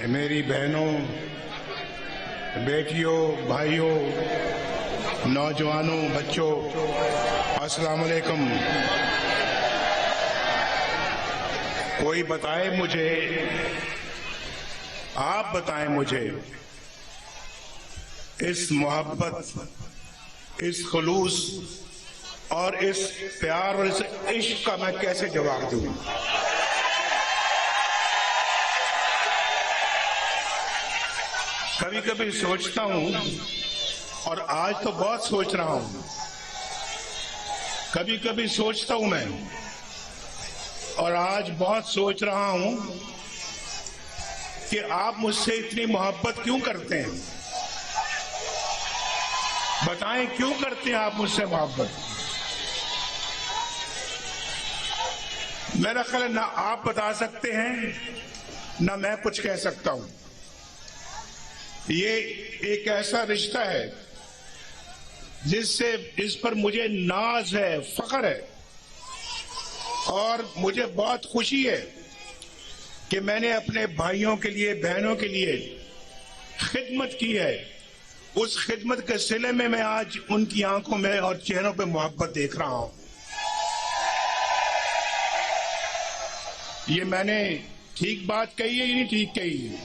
میری بہنوں، بیٹیوں، بھائیوں، نوجوانوں، بچوں، السلام علیکم۔ کوئی بتائے مجھے، آپ بتائیں مجھے، اس محبت، اس خلوص اور اس پیار اور اس عشق کا میں کیسے جواب دوں؟ کبھی کبھی سوچتا ہوں، اور آج تو بہت سوچ رہا ہوں، کبھی کبھی سوچتا ہوں میں، اور آج بہت سوچ رہا ہوں کہ آپ مجھ سے اتنی محبت کیوں کرتے ہیں؟ بتائیں کیوں کرتے ہیں آپ مجھ سے محبت؟ میرا خیال ہے نہ آپ بتا سکتے ہیں نہ میں کچھ کہہ سکتا ہوں۔ یہ ایک ایسا رشتہ ہے جس پر مجھے ناز ہے، فخر ہے، اور مجھے بہت خوشی ہے کہ میں نے اپنے بھائیوں کے لیے، بہنوں کے لیے خدمت کی ہے۔ اس خدمت کے صلے میں آج ان کی آنکھوں میں اور چہروں پہ محبت دیکھ رہا ہوں۔ یہ میں نے ٹھیک بات کہی ہے یا نہیں ٹھیک کہی ہے؟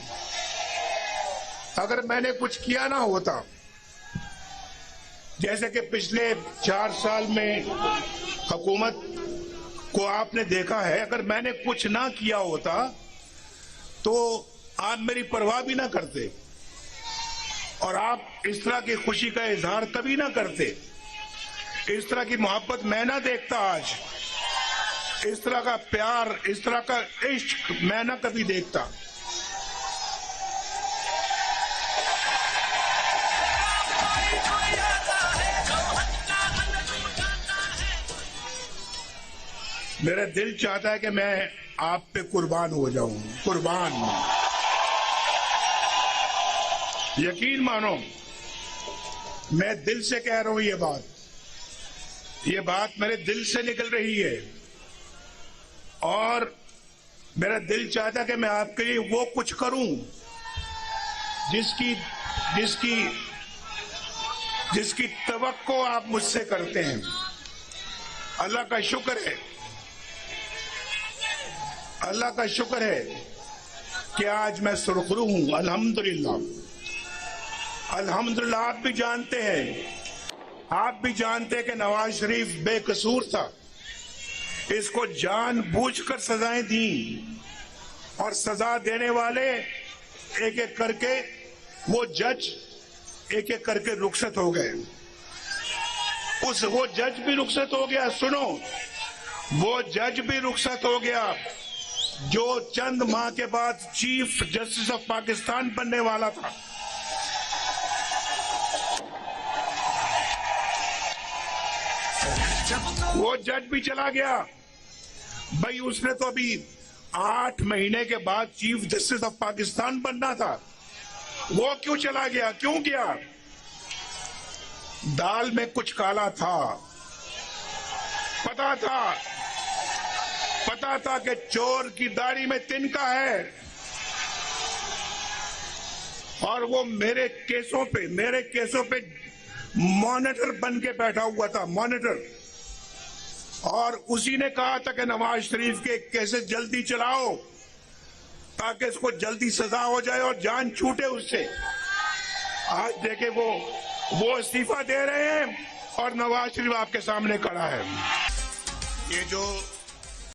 اگر میں نے کچھ کیا نہ ہوتا، جیسے کہ پچھلے 4 سال میں حکومت کو آپ نے دیکھا ہے، اگر میں نے کچھ نہ کیا ہوتا تو آپ میری پرواہ بھی نہ کرتے، اور آپ اس طرح کی خوشی کا اظہار کبھی نہ کرتے، اس طرح کی محبت میں نہ دیکھتا آج، اس طرح کا پیار، اس طرح کا عشق میں نہ کبھی دیکھتا۔ میرا دل چاہتا ہے کہ میں آپ پہ قربان ہو جاؤں، قربان۔ یقین مانو، میں دل سے کہہ رہا ہوں یہ بات میرے دل سے نکل رہی ہے، اور میرا دل چاہتا ہے کہ میں آپ کے لیے وہ کچھ کروں جس کی توقع آپ مجھ سے کرتے ہیں۔ اللہ کا شکر ہے، اللہ کا شکر ہے کہ آج میں سرخرو ہوں، الحمدللہ۔ الحمدللہ، آپ بھی جانتے ہیں کہ نواز شریف بے قصور تھا، اس کو جان بوجھ کر سزائیں دیں، اور سزا دینے والے ایک ایک کر کے، وہ جج ایک ایک کر کے رخصت ہو گئے۔ وہ جج بھی رخصت ہو گیا، سنو، وہ جج بھی رخصت ہو گیا جو چند ماہ کے بعد چیف جسٹس آف پاکستان بننے والا تھا۔ وہ جج بھی چلا گیا۔ بھائی، اس نے تو ابھی 8 مہینے کے بعد چیف جسٹس آف پاکستان بننا تھا، وہ کیوں چلا گیا؟ کیوں گیا؟ دال میں کچھ کالا تھا، پتا تھا کہ چور کی داڑھی میں تنکا ہے، اور وہ میرے کیسوں پہ مانیٹر بن کے بیٹھا ہوا تھا، مانیٹر، اور اسی نے کہا تھا کہ نواز شریف کے کیسے جلدی چلاؤ تاکہ اس کو جلدی سزا ہو جائے اور جان چھوٹے اس سے۔ آج دیکھیں وہ استعفیٰ دے رہے ہیں اور نواز شریف آپ کے سامنے کھڑا ہے۔ یہ جو